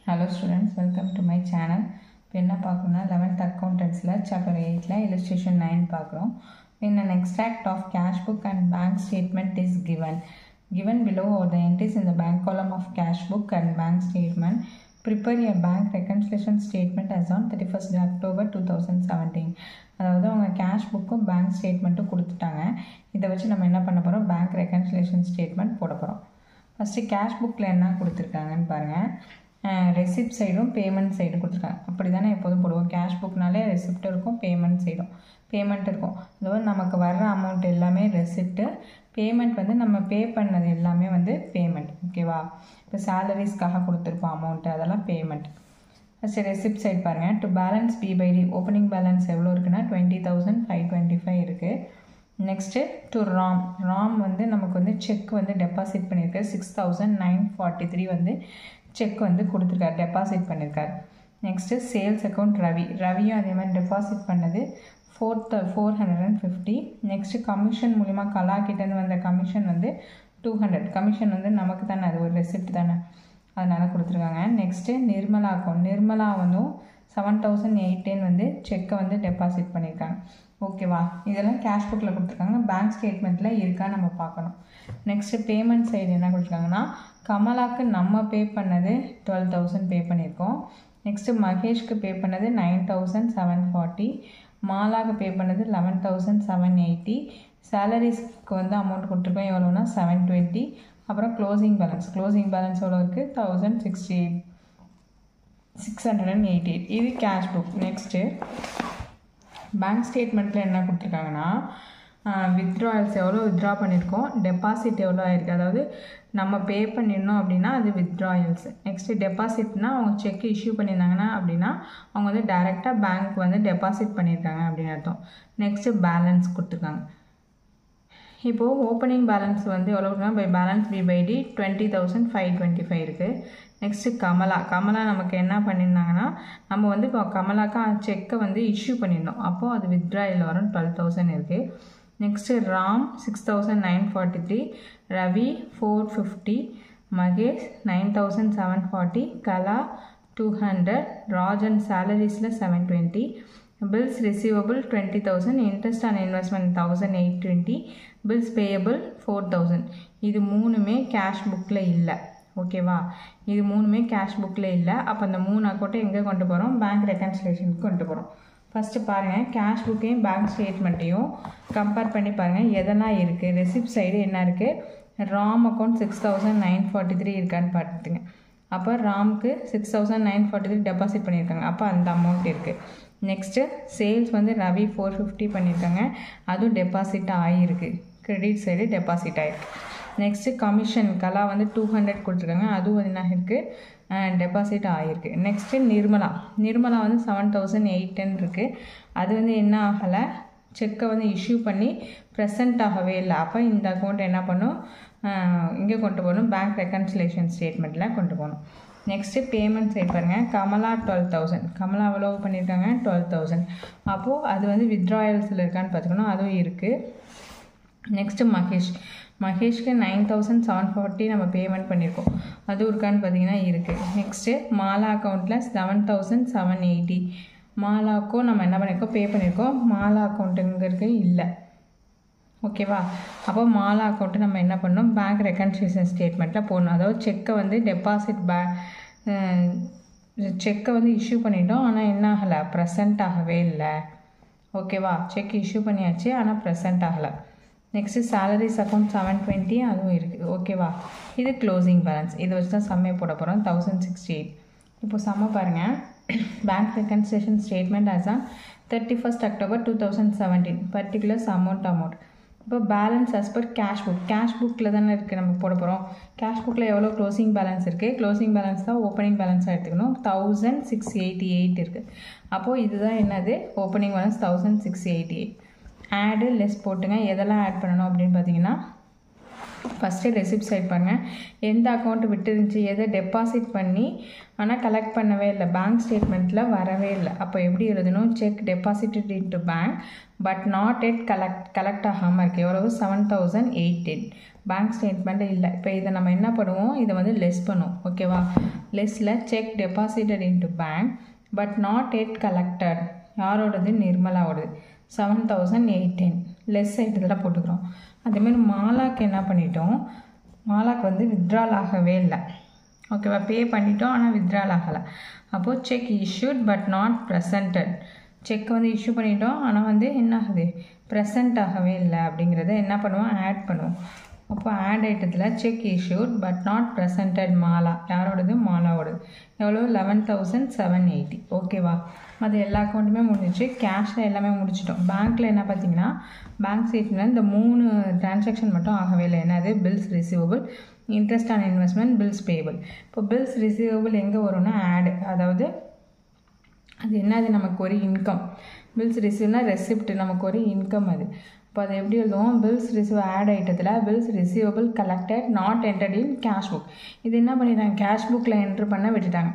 Hello students, welcome to my channel. இப்போ என்ன பார்க்கணும்னா 11th accountantsல chapter 8ல illustration 9 பார்க்குறோம். In an extract of cash book and bank statement is given. Given below are the entries in the bank column of cash book and bank statement. Prepare a bank reconciliation statement as on 31st October 2017. அதாவது அவங்க cash புக்கும் bank ஸ்டேட்மெண்ட்டும் கொடுத்துட்டாங்க. இதை வச்சு நம்ம என்ன பண்ண போகிறோம், பேங்க் ரெக்கன்சிலேஷன் ஸ்டேட்மெண்ட் போட போகிறோம். ஃபஸ்ட்டு கேஷ் புக்கில் என்ன கொடுத்துருக்காங்கன்னு பாருங்கள். ரெசிப்ட் சைடும் பேமெண்ட் சைடும் கொடுத்துருக்காங்க. அப்படி தானே எப்போதும் போடுவோம். கேஷ் புக்னாலே ரெசிப்ட் இருக்கும், பேமெண்ட் சைடும் பேமெண்ட் இருக்கும். அதாவது நமக்கு வர்ற அமௌண்ட் எல்லாமே ரெசிப்ட்டு, பேமெண்ட் வந்து நம்ம பே பண்ணது எல்லாமே வந்து பேமெண்ட். ஓகேவா? இப்போ சேலரிஸ்க்காக கொடுத்துருப்போம் அமௌண்ட்டு, அதெல்லாம் பேமெண்ட். ஃபஸ்ட்டு ரெசிப்ட் சைட் பாருங்கள். டு பேலன்ஸ் பி/டி ஓப்பனிங் பேலன்ஸ் எவ்வளோ இருக்குன்னா 20,525 இருக்குது. நெக்ஸ்ட்டு டு ராம் வந்து நமக்கு வந்து செக் வந்து டெபாசிட் பண்ணியிருக்கு. 6,943 வந்து செக் வந்து கொடுத்துருக்காரு, டெபாசிட் பண்ணியிருக்காரு. நெக்ஸ்ட்டு சேல்ஸ் அக்கௌண்ட் ரவியும் அதே மாதிரி டெபாசிட் பண்ணது 450. நெக்ஸ்ட்டு கமிஷன் மூலிமா கலாக்கிட்டேன்னு வந்த கமிஷன் வந்து 200. கமிஷன் வந்து நமக்கு தானே, அது ஒரு ரெசிப்ட் தானே, அதனால் கொடுத்துருக்காங்க. நெக்ஸ்ட்டு நிர்மலா அக்கௌண்ட், நிர்மலா வந்து 7,810 வந்து செக்கை வந்து டெபாசிட் பண்ணியிருக்காங்க. ஓகேவா? இதெல்லாம் கேஷ் புக்கில் கொடுத்துருக்காங்க. பேங்க் ஸ்டேட்மெண்ட்டில் இருக்கா நம்ம பார்க்கணும். நெக்ஸ்ட்டு பேமெண்ட் சைடு என்ன கொடுத்துருக்காங்கன்னா, கமலாவுக்கு நம்ம பே பண்ணது 12,000 பே பண்ணியிருக்கோம். நெக்ஸ்ட்டு மகேஷ்க்கு பே பண்ணது 9,740. மாலாவுக்கு பே பண்ணது 11,780. சேலரிஸ்க்கு வந்து அமௌண்ட் கொடுத்துருக்கோம். எவ்வளோனா 720. அப்புறம் க்ளோசிங் பேலன்ஸ் எவ்வளோ இருக்குது 688. இது கேஷ் புக். நெக்ஸ்ட்டு பேங்க் ஸ்டேட்மெண்ட்டில் என்ன கொடுத்துருக்காங்கன்னா, வித்ட்ராயல்ஸ் எவ்வளோ வித்ட்ரா பண்ணியிருக்கோம், டெபாசிட் எவ்வளோ ஆயிருக்கு. அதாவது நம்ம பே பண்ணிடணும் அப்படின்னா அது வித்ட்ராயல்ஸ். நெக்ஸ்ட்டு டெபாசிட்னா அவங்க செக் இஷ்யூ பண்ணியிருந்தாங்கன்னா அப்படின்னா அவங்க வந்து டைரெக்டாக பேங்க் வந்து டெபாசிட் பண்ணியிருக்காங்க அப்படின்னு அர்த்தம். நெக்ஸ்ட்டு பேலன்ஸ் கொடுத்துருக்காங்க. இப்போது ஓப்பனிங் பேலன்ஸ் வந்து எவ்வளோனா பை பேலன்ஸ் பி/டி 20,525 இருக்குது. நெக்ஸ்ட்டு கமலா நமக்கு என்ன பண்ணியிருந்தாங்கன்னா, நம்ம வந்து இப்போ கமலாக்கா செக்கை வந்து இஷ்யூ பண்ணியிருந்தோம், அப்போது அது வித்ட்ராயில் வரும் 12,000 இருக்குது. நெக்ஸ்ட்டு ராம் 6,943, ரவி 450, மகேஷ் 9,740, கலா 200, ராஜன் சேலரிஸில் 720, bills receivable 20,000, interest on investment 1,820, bills payable 4,000. இது மூணுமே கேஷ் புக்கில் இல்லை. ஓகேவா? இது மூணுமே கேஷ் புக்கில் இல்லை. அப்போ அந்த 3 அக்கௌண்ட்டை எங்கே கொண்டு போகிறோம், பேங்க் ரெக்கன்சிலேஷனுக்கு கொண்டு போகிறோம். ஃபஸ்ட்டு பாருங்கள், கேஷ் புக்கையும் பேங்க் ஸ்டேட்மெண்ட்டையும் கம்பேர் பண்ணி பாருங்கள் எதெல்லாம் இருக்குது. ரெசிப்ட் சைடு என்ன இருக்குது, ராம் அக்கௌண்ட் 6,943 இருக்கான்னு பார்த்துங்க. அப்போ ராம்க்கு 6,943 டெபாசிட் பண்ணியிருக்காங்க, அப்போ அந்த அமௌண்ட் இருக்குது. நெக்ஸ்ட்டு சேல்ஸ் வந்து ரவி 450 பண்ணியிருக்காங்க, அதுவும் டெபாசிட் ஆகிருக்கு, கிரெடிட் சைடு டெபாசிட் ஆகிருக்கு. நெக்ஸ்ட்டு கமிஷன் கலா வந்து 200 கொடுத்துருக்காங்க, அதுவும் என்ன இருக்குது, டெபாசிட் ஆகிருக்கு. நெக்ஸ்ட்டு நிர்மலா வந்து 7,810 இருக்குது, அது வந்து என்ன ஆகலை, செக்கை வந்து இஷ்யூ பண்ணி ப்ரெசென்ட் ஆகவே இல்லை. அப்போ இந்த அக்கௌண்ட் என்ன பண்ணும், இங்கே கொண்டு போகணும், பேங்க் ரெக்கன்சிலேஷன் ஸ்டேட்மெண்ட்டில் கொண்டு போகணும். நெக்ஸ்ட்டு பேமெண்ட் சைட் பாருங்கள். கமலா 12,000, கமலா எவ்வளோ பண்ணியிருக்காங்க 12,000, அப்போது அது வந்து வித்ட்ராயல்ஸில் இருக்கான்னு பார்த்துக்கணும், அதுவும் இருக்குது. நெக்ஸ்ட்டு மகேஷ்க்கு 9,740 நம்ம பேமெண்ட் பண்ணியிருக்கோம், அதுவும் இருக்கான்னு பார்த்தீங்கன்னா இருக்குது. நெக்ஸ்ட்டு மாலா அக்கௌண்ட்டில் 7,780, மாலாவுக்கும் நம்ம என்ன பண்ணியிருக்கோம், பே பண்ணியிருக்கோம். மாலா அக்கௌண்ட்டுங்கிறது இல்லை. ஓகேவா? அப்போ மாலா அக்கௌண்ட்டு நம்ம என்ன பண்ணணும், பேங்க் ரெக்கன்சிலேஷன் ஸ்டேட்மெண்ட்டில் போடணும். அதாவது செக்கை வந்து செக்கை வந்து இஷ்யூ பண்ணிட்டோம், ஆனால் என்ன ஆகலை, ப்ரெசென்ட் ஆகவே இல்லை. ஓகேவா? செக் இஷ்யூ பண்ணியாச்சு, ஆனால் ப்ரெசென்ட் ஆகலை. நெக்ஸ்ட்டு சேலரிஸ் அக்கௌண்ட் 720, அதுவும் இருக்குது. ஓகேவா? இது க்ளோசிங் பேலன்ஸ். இதை வச்சு தான் சம்மே போட போகிறோம் 1,068. இப்போ சம்ம பாருங்கள். Bank reconciliation statement as on 31st October 2017, particulars amount. இப்போ பேலன்ஸ் ஆஸ் பர் கேஷ் புக்கில் தானே இருக்குது நம்ம போட போகிறோம். கேஷ் புக்கில் எவ்வளோ க்ளோசிங் பேலன்ஸ் இருக்குது, க்ளோசிங் பேலன்ஸ் தான் ஓப்பனிங் பேலன்ஸாக எடுத்துக்கணும். 1,688 இருக்குது. அப்போது இதுதான் என்னது, ஓப்பனிங் பேலன்ஸ் 1,688. ஆடு லெஸ் போட்டுங்க. எதெல்லாம் ஆட் பண்ணணும் அப்படின்னு பார்த்தீங்கன்னா, ஃபஸ்ட்டு ரெசிப்ட் சைட் பாருங்கள், எந்த அக்கௌண்ட் விட்டுருந்துச்சு, எதை டெபாசிட் பண்ணி ஆனால் கலெக்ட் பண்ணவே இல்லை, பேங்க் ஸ்டேட்மெண்ட்டில் வரவே இல்லை. அப்போ எப்படி எழுதணும், check deposited into bank but not Ed collect ஆகாமல் இருக்குது. எவ்வளவு 7,810. பேங்க் ஸ்டேட்மெண்ட்டு இல்லை. இப்போ இதை நம்ம என்ன பண்ணுவோம், இதை வந்து லெஸ் பண்ணுவோம். ஓகேவா, லெஸ்ஸில் cheque deposited into bank but not yet collected, யாரோடது, நிர்மலாவோடது, 7,810 லெஸ் சைட்டில் போட்டுக்கிறோம். அதேமாதிரி மாலாக்கு என்ன பண்ணிட்டோம், மாலாக்கு வந்து வித்ட்ரால் ஆகவே இல்லை. ஓகேவா, பே பண்ணிட்டோம் ஆனால் வித்ட்ரால் ஆகலை. அப்போது check issued but not presented, check வந்து இஷ்யூ பண்ணிட்டோம் ஆனால் வந்து என்ன ஆகுது, ப்ரெசன்ட் ஆகவே இல்லை. அப்படிங்கிறத என்ன பண்ணுவோம், ஆட் பண்ணுவோம். அப்போ ஆட் ஐட்டத்தில் cheque issued but not presented Mala, யாரோடது, மாலாவோடது, எவ்வளோ 11,780. ஓகேவா, அது எல்லா அக்கௌண்ட்டுமே முடிஞ்சிச்சு. கேஷில் எல்லாமே முடிச்சிட்டோம். பேங்க்கில் என்ன பார்த்தீங்கன்னா, பேங்க் ஸ்டேட்மெண்ட்டில் இந்த 3 டிரான்சாக்ஷன் மட்டும் ஆகவே இல்லை. என்னது, bills receivable, interest on investment, bills payable. இப்போ பில்ஸ் ரிசீவபிள் எங்கே வரும்னா ஆட், அதாவது அது என்னது, நமக்கு ஒரு இன்கம். பில்ஸ் ரிசீவ்னா ரெசிப்ட், நமக்கு ஒரு இன்கம் அது. இப்போ அதை எப்படி எழுதுவோம், பில்ஸ் ரிசீவ் ஆட் ஐட்டத்தில் bills receivable collected not entered in cash book. இது என்ன பண்ணிட்டாங்க, கேஷ் புக்கில் என்ட்ரு பண்ண விட்டுட்டாங்க.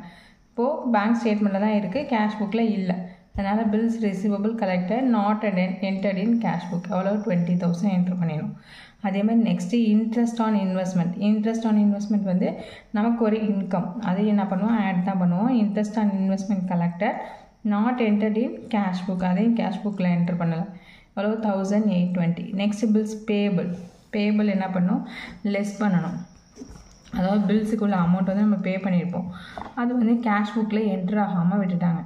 இப்போது பேங்க் ஸ்டேட்மெண்ட்டில் தான் இருக்குது, கேஷ் புக்கில் இல்லை. அதனால் bills receivable collected not entered in cash book, எவ்வளோ 20,000 என்ட்ரு பண்ணிடணும். அதேமாதிரி next interest on investment. Interest on investment வந்து நமக்கு ஒரு இன்கம், அதையும் என்ன பண்ணுவோம், ஆட் தான் பண்ணுவோம். Interest on investment collected not entered in cash book, அதையும் கேஷ் புக்கில் என்ட்ரு பண்ணலை, எவ்வளோ 1,820. Next bills payable. பேபிள் என்ன பண்ணணும், லெஸ் பண்ணணும். அதாவது பில்ஸுக்குள்ள அமௌண்ட் வந்து நம்ம பே பண்ணியிருப்போம், அது வந்து கேஷ் புக்கில் என்ட்ரு ஆகாமல் விட்டுட்டாங்க.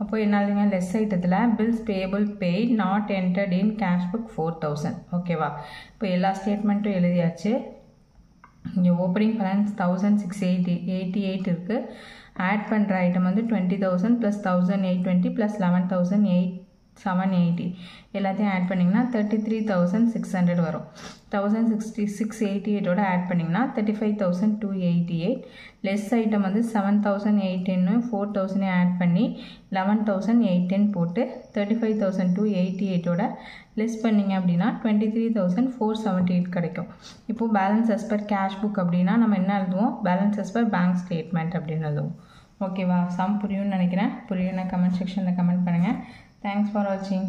அப்போ என்னாலுங்க லெஸ் ஐட்டத்தில் bills payable paid not entered in cash book 4,000. ஓகேவா, இப்போ எல்லா ஸ்டேட்மெண்ட்டும் எழுதியாச்சு. இங்கே ஓப்பனிங் பேலன்ஸ் 1,688 இருக்குது. ஆட் பண்ணுற ஐட்டம் வந்து 20,000 ப்ளஸ் 1,820 ப்ளஸ் 11,780 எல்லாத்தையும் ஆட் பண்ணிங்கன்னா 33,600 வரும். 1,688ஓட ஆட் பண்ணிங்கன்னா 35,288. லெஸ் ஐட்டம் வந்து 7,810 4,000 ஆட் பண்ணி 11,810 போட்டு 35,288ஓட லெஸ் பண்ணிங்க அப்படின்னா 23,478 கிடைக்கும். இப்போது balance as per cash book அப்படின்னா நம்ம என்ன எழுதுவோம், balance as per bank statement அப்படின்னு எழுதுவோம். ஓகேவா, சம் புரியும்னு நினைக்கிறேன். புரியும்னா கமெண்ட் செக்ஷனில் கமெண்ட் பண்ணுங்கள். Thanks for watching.